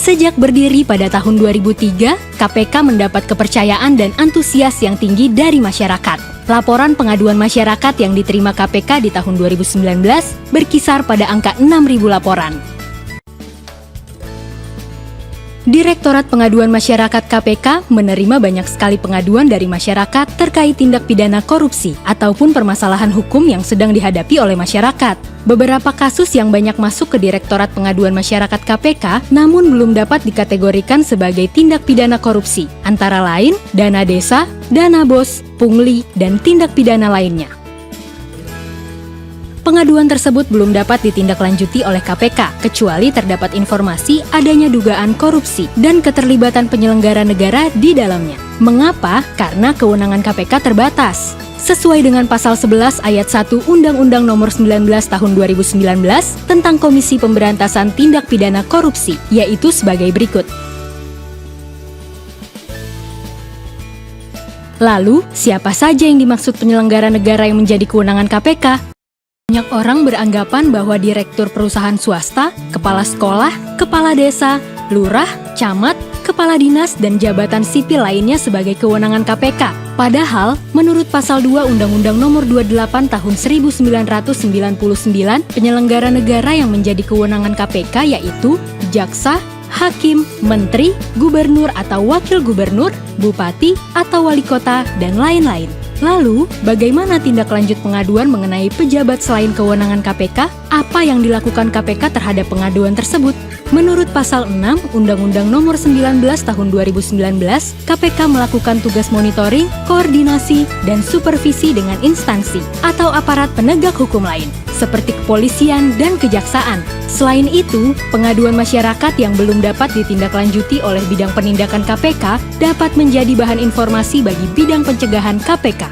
Sejak berdiri pada tahun 2003, KPK mendapat kepercayaan dan antusias yang tinggi dari masyarakat. Laporan pengaduan masyarakat yang diterima KPK di tahun 2019 berkisar pada angka 6.000 laporan. Direktorat Pengaduan Masyarakat KPK menerima banyak sekali pengaduan dari masyarakat terkait tindak pidana korupsi ataupun permasalahan hukum yang sedang dihadapi oleh masyarakat. Beberapa kasus yang banyak masuk ke Direktorat Pengaduan Masyarakat KPK namun belum dapat dikategorikan sebagai tindak pidana korupsi, antara lain dana desa, dana bos, pungli, dan tindak pidana lainnya. Pengaduan tersebut belum dapat ditindaklanjuti oleh KPK, kecuali terdapat informasi adanya dugaan korupsi dan keterlibatan penyelenggara negara di dalamnya. Mengapa? Karena kewenangan KPK terbatas. Sesuai dengan Pasal 11 Ayat 1 Undang-Undang Nomor 19 Tahun 2019 tentang Komisi Pemberantasan Tindak Pidana Korupsi, yaitu sebagai berikut. Lalu, siapa saja yang dimaksud penyelenggara negara yang menjadi kewenangan KPK? Banyak orang beranggapan bahwa direktur perusahaan swasta, kepala sekolah, kepala desa, lurah, camat, kepala dinas, dan jabatan sipil lainnya sebagai kewenangan KPK. Padahal, menurut Pasal 2 Undang-Undang Nomor 28 Tahun 1999, penyelenggara negara yang menjadi kewenangan KPK yaitu jaksa, hakim, menteri, gubernur atau wakil gubernur, bupati atau wali kota, dan lain-lain. Lalu, bagaimana tindak lanjut pengaduan mengenai pejabat selain kewenangan KPK? Apa yang dilakukan KPK terhadap pengaduan tersebut? Menurut Pasal 6 Undang-Undang Nomor 19 Tahun 2019, KPK melakukan tugas monitoring, koordinasi, dan supervisi dengan instansi atau aparat penegak hukum lain, seperti kepolisian dan kejaksaan. Selain itu, pengaduan masyarakat yang belum dapat ditindaklanjuti oleh bidang penindakan KPK dapat menjadi bahan informasi bagi bidang pencegahan KPK.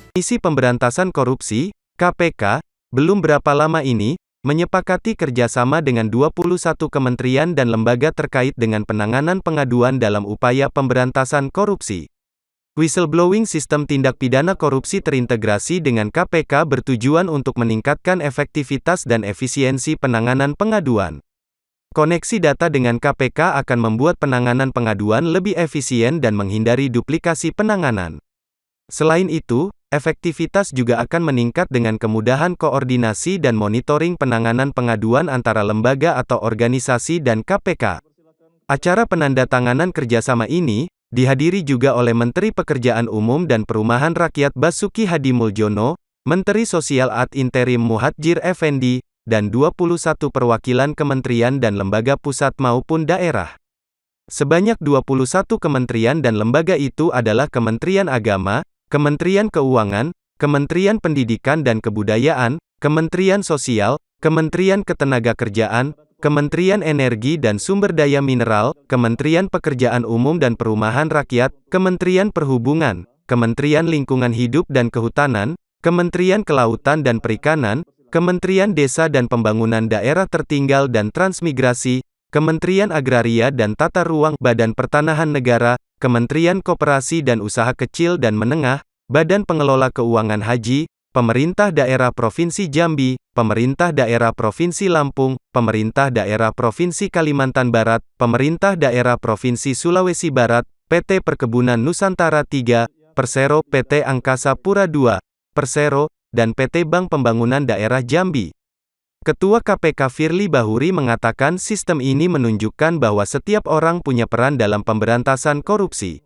Komisi Pemberantasan Korupsi, KPK, belum berapa lama ini, menyepakati kerjasama dengan 21 kementerian dan lembaga terkait dengan penanganan pengaduan dalam upaya pemberantasan korupsi. Whistleblowing Sistem Tindak Pidana Korupsi terintegrasi dengan KPK bertujuan untuk meningkatkan efektivitas dan efisiensi penanganan pengaduan. Koneksi data dengan KPK akan membuat penanganan pengaduan lebih efisien dan menghindari duplikasi penanganan. Selain itu, efektivitas juga akan meningkat dengan kemudahan koordinasi dan monitoring penanganan pengaduan antara lembaga atau organisasi dan KPK. Acara penandatanganan kerjasama ini dihadiri juga oleh Menteri Pekerjaan Umum dan Perumahan Rakyat Basuki Hadimuljono, Menteri Sosial ad interim Muhadjir Effendi, dan 21 perwakilan kementerian dan lembaga pusat maupun daerah. Sebanyak 21 kementerian dan lembaga itu adalah Kementerian Agama, Kementerian Keuangan, Kementerian Pendidikan dan Kebudayaan, Kementerian Sosial, Kementerian Ketenagakerjaan, Kementerian Energi dan Sumber Daya Mineral, Kementerian Pekerjaan Umum dan Perumahan Rakyat, Kementerian Perhubungan, Kementerian Lingkungan Hidup dan Kehutanan, Kementerian Kelautan dan Perikanan, Kementerian Desa dan Pembangunan Daerah Tertinggal dan Transmigrasi, Kementerian Agraria dan Tata Ruang, Badan Pertanahan Negara, Kementerian Koperasi dan Usaha Kecil dan Menengah, Badan Pengelola Keuangan Haji, Pemerintah Daerah Provinsi Jambi, Pemerintah Daerah Provinsi Lampung, Pemerintah Daerah Provinsi Kalimantan Barat, Pemerintah Daerah Provinsi Sulawesi Barat, PT Perkebunan Nusantara 3, Persero, PT Angkasa Pura II, Persero, dan PT Bank Pembangunan Daerah Jambi. Ketua KPK Firly Bahuri mengatakan sistem ini menunjukkan bahwa setiap orang punya peran dalam pemberantasan korupsi.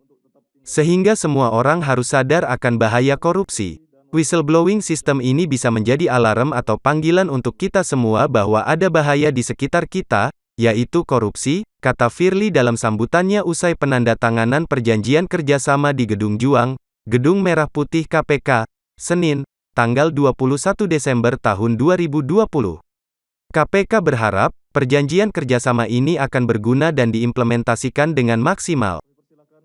Sehingga semua orang harus sadar akan bahaya korupsi. Whistleblowing sistem ini bisa menjadi alarm atau panggilan untuk kita semua bahwa ada bahaya di sekitar kita, yaitu korupsi, kata Firly dalam sambutannya usai penandatanganan perjanjian kerjasama di Gedung Juang, Gedung Merah Putih KPK, Senin, tanggal 21 Desember tahun 2020. KPK berharap, perjanjian kerjasama ini akan berguna dan diimplementasikan dengan maksimal.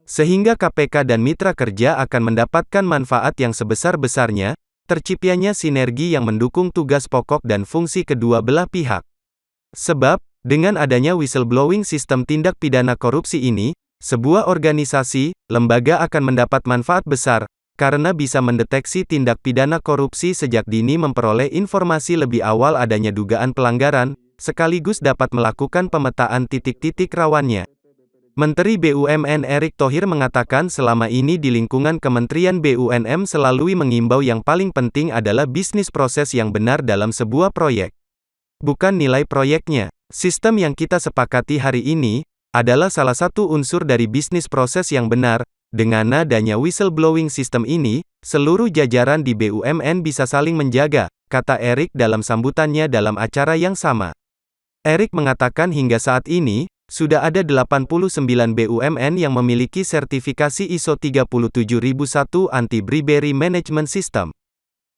Sehingga KPK dan mitra kerja akan mendapatkan manfaat yang sebesar-besarnya, terciptanya sinergi yang mendukung tugas pokok dan fungsi kedua belah pihak. Sebab, dengan adanya whistleblowing sistem tindak pidana korupsi ini, sebuah organisasi, lembaga akan mendapat manfaat besar, karena bisa mendeteksi tindak pidana korupsi sejak dini memperoleh informasi lebih awal adanya dugaan pelanggaran, sekaligus dapat melakukan pemetaan titik-titik rawannya. Menteri BUMN Erick Thohir mengatakan selama ini di lingkungan Kementerian BUMN selalu mengimbau yang paling penting adalah bisnis proses yang benar dalam sebuah proyek. Bukan nilai proyeknya. Sistem yang kita sepakati hari ini adalah salah satu unsur dari bisnis proses yang benar. Dengan adanya whistleblowing sistem ini, seluruh jajaran di BUMN bisa saling menjaga, kata Erick dalam sambutannya dalam acara yang sama. Erick mengatakan hingga saat ini, sudah ada 89 BUMN yang memiliki sertifikasi ISO 37001 Anti-Bribery Management System.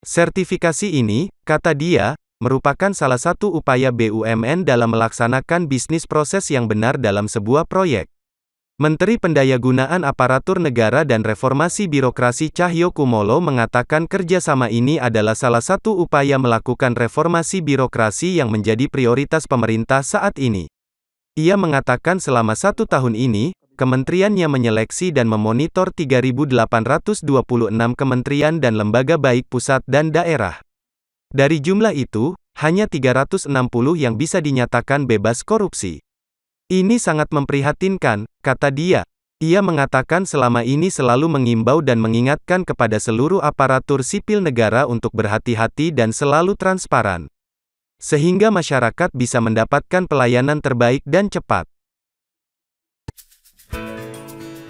Sertifikasi ini, kata dia, merupakan salah satu upaya BUMN dalam melaksanakan bisnis proses yang benar dalam sebuah proyek. Menteri Pendayagunaan Aparatur Negara dan Reformasi Birokrasi Cahyokumolo mengatakan kerjasama ini adalah salah satu upaya melakukan reformasi birokrasi yang menjadi prioritas pemerintah saat ini. Ia mengatakan selama 1 tahun ini, kementeriannya menyeleksi dan memonitor 3.826 kementerian dan lembaga baik pusat dan daerah. Dari jumlah itu, hanya 360 yang bisa dinyatakan bebas korupsi. Ini sangat memprihatinkan, kata dia. Ia mengatakan selama ini selalu mengimbau dan mengingatkan kepada seluruh aparatur sipil negara untuk berhati-hati dan selalu transparan, sehingga masyarakat bisa mendapatkan pelayanan terbaik dan cepat.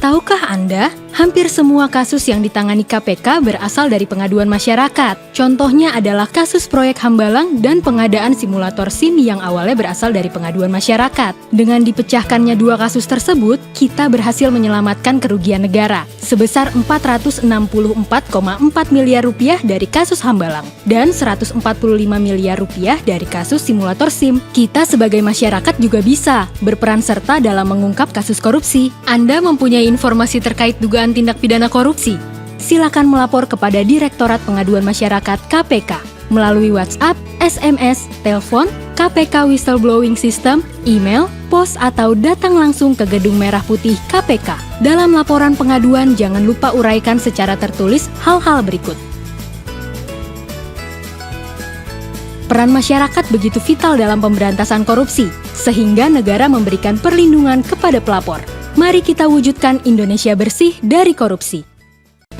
Tahukah Anda, hampir semua kasus yang ditangani KPK berasal dari pengaduan masyarakat. Contohnya adalah kasus proyek Hambalang dan pengadaan simulator SIM yang awalnya berasal dari pengaduan masyarakat. Dengan dipecahkannya 2 kasus tersebut, kita berhasil menyelamatkan kerugian negara sebesar 464,4 miliar rupiah dari kasus Hambalang dan 145 miliar rupiah dari kasus simulator SIM. Kita sebagai masyarakat juga bisa berperan serta dalam mengungkap kasus korupsi. Anda mempunyai informasi terkait dugaan tindak pidana korupsi? Silakan melapor kepada Direktorat Pengaduan Masyarakat KPK melalui WhatsApp, SMS, telepon, KPK Whistleblowing System, email, pos atau datang langsung ke Gedung Merah Putih KPK. Dalam laporan pengaduan jangan lupa uraikan secara tertulis hal-hal berikut. Peran masyarakat begitu vital dalam pemberantasan korupsi, sehingga negara memberikan perlindungan kepada pelapor. Mari kita wujudkan Indonesia bersih dari korupsi.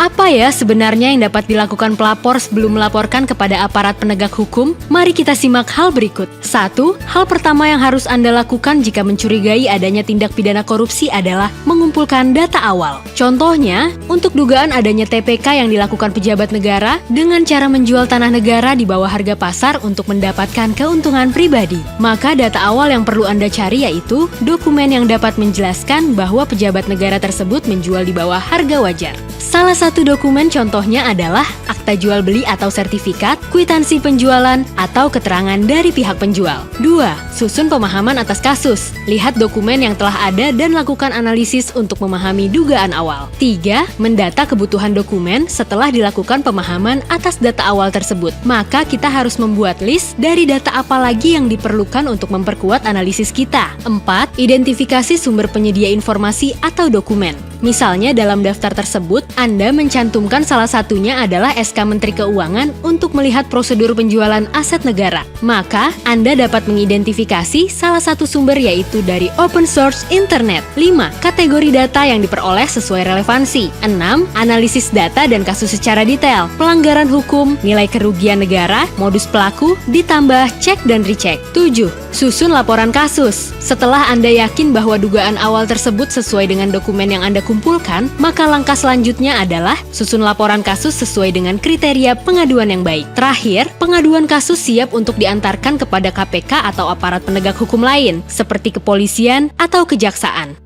Apa ya sebenarnya yang dapat dilakukan pelapor sebelum melaporkan kepada aparat penegak hukum? Mari kita simak hal berikut. 1. Hal pertama yang harus Anda lakukan jika mencurigai adanya tindak pidana korupsi adalah mengumpulkan data awal. Contohnya, untuk dugaan adanya TPK yang dilakukan pejabat negara dengan cara menjual tanah negara di bawah harga pasar untuk mendapatkan keuntungan pribadi. Maka data awal yang perlu Anda cari yaitu dokumen yang dapat menjelaskan bahwa pejabat negara tersebut menjual di bawah harga wajar. Salah satu dokumen contohnya adalah akta jual beli atau sertifikat, kwitansi penjualan, atau keterangan dari pihak penjual. 2. Susun pemahaman atas kasus. Lihat dokumen yang telah ada dan lakukan analisis untuk memahami dugaan awal. 3. Mendata kebutuhan dokumen setelah dilakukan pemahaman atas data awal tersebut. Maka kita harus membuat list dari data apa lagi yang diperlukan untuk memperkuat analisis kita. 4. Identifikasi sumber penyedia informasi atau dokumen. Misalnya dalam daftar tersebut, Anda mencantumkan salah satunya adalah SK Menteri Keuangan untuk melihat prosedur penjualan aset negara. Maka, Anda dapat mengidentifikasi salah satu sumber yaitu dari open source internet. 5. Kategori data yang diperoleh sesuai relevansi. 6. Analisis data dan kasus secara detail. Pelanggaran hukum, nilai kerugian negara, modus pelaku, ditambah cek dan recheck. 7. Susun laporan kasus. Setelah Anda yakin bahwa dugaan awal tersebut sesuai dengan dokumen yang Anda kumpulkan, maka langkah selanjutnya adalah susun laporan kasus sesuai dengan kriteria pengaduan yang baik. Terakhir, pengaduan kasus siap untuk diantarkan kepada KPK atau aparat penegak hukum lain, seperti kepolisian atau kejaksaan.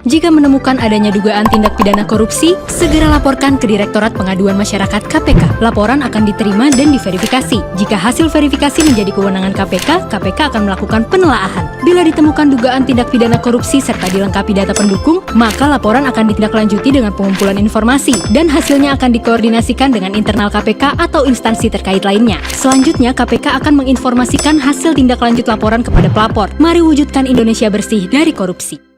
Jika menemukan adanya dugaan tindak pidana korupsi, segera laporkan ke Direktorat Pengaduan Masyarakat KPK. Laporan akan diterima dan diverifikasi. Jika hasil verifikasi menjadi kewenangan KPK, KPK akan melakukan penelaahan. Bila ditemukan dugaan tindak pidana korupsi serta dilengkapi data pendukung, maka laporan akan ditindaklanjuti dengan pengumpulan informasi dan hasilnya akan dikoordinasikan dengan internal KPK atau instansi terkait lainnya. Selanjutnya, KPK akan menginformasikan hasil tindak lanjut laporan kepada pelapor. Mari wujudkan Indonesia bersih dari korupsi.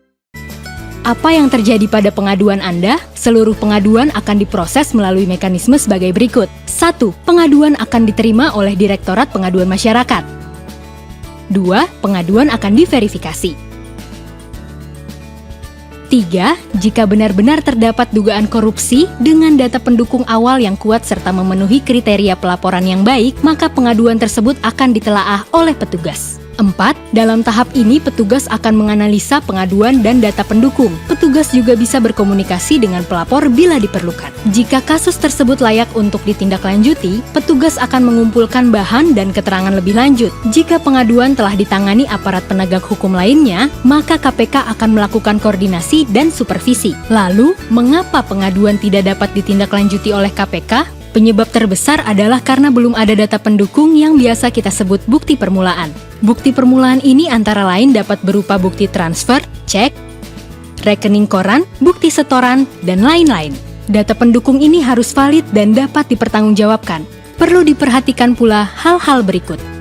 Apa yang terjadi pada pengaduan Anda? Seluruh pengaduan akan diproses melalui mekanisme sebagai berikut. 1. Pengaduan akan diterima oleh Direktorat Pengaduan Masyarakat. 2. Pengaduan akan diverifikasi. 3. Jika benar-benar terdapat dugaan korupsi dengan data pendukung awal yang kuat serta memenuhi kriteria pelaporan yang baik, maka pengaduan tersebut akan ditelaah oleh petugas. 4. Dalam tahap ini, petugas akan menganalisa pengaduan dan data pendukung. Petugas juga bisa berkomunikasi dengan pelapor bila diperlukan. Jika kasus tersebut layak untuk ditindaklanjuti, petugas akan mengumpulkan bahan dan keterangan lebih lanjut. Jika pengaduan telah ditangani aparat penegak hukum lainnya, maka KPK akan melakukan koordinasi dan supervisi. Lalu, mengapa pengaduan tidak dapat ditindaklanjuti oleh KPK? Penyebab terbesar adalah karena belum ada data pendukung yang biasa kita sebut bukti permulaan. Bukti permulaan ini antara lain dapat berupa bukti transfer, cek, rekening koran, bukti setoran, dan lain-lain. Data pendukung ini harus valid dan dapat dipertanggungjawabkan. Perlu diperhatikan pula hal-hal berikut.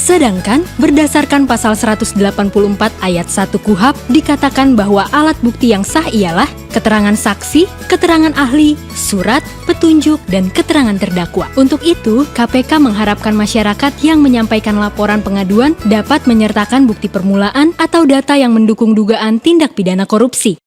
Sedangkan, berdasarkan pasal 184 ayat 1 KUHP dikatakan bahwa alat bukti yang sah ialah keterangan saksi, keterangan ahli, surat, petunjuk, dan keterangan terdakwa. Untuk itu, KPK mengharapkan masyarakat yang menyampaikan laporan pengaduan dapat menyertakan bukti permulaan atau data yang mendukung dugaan tindak pidana korupsi.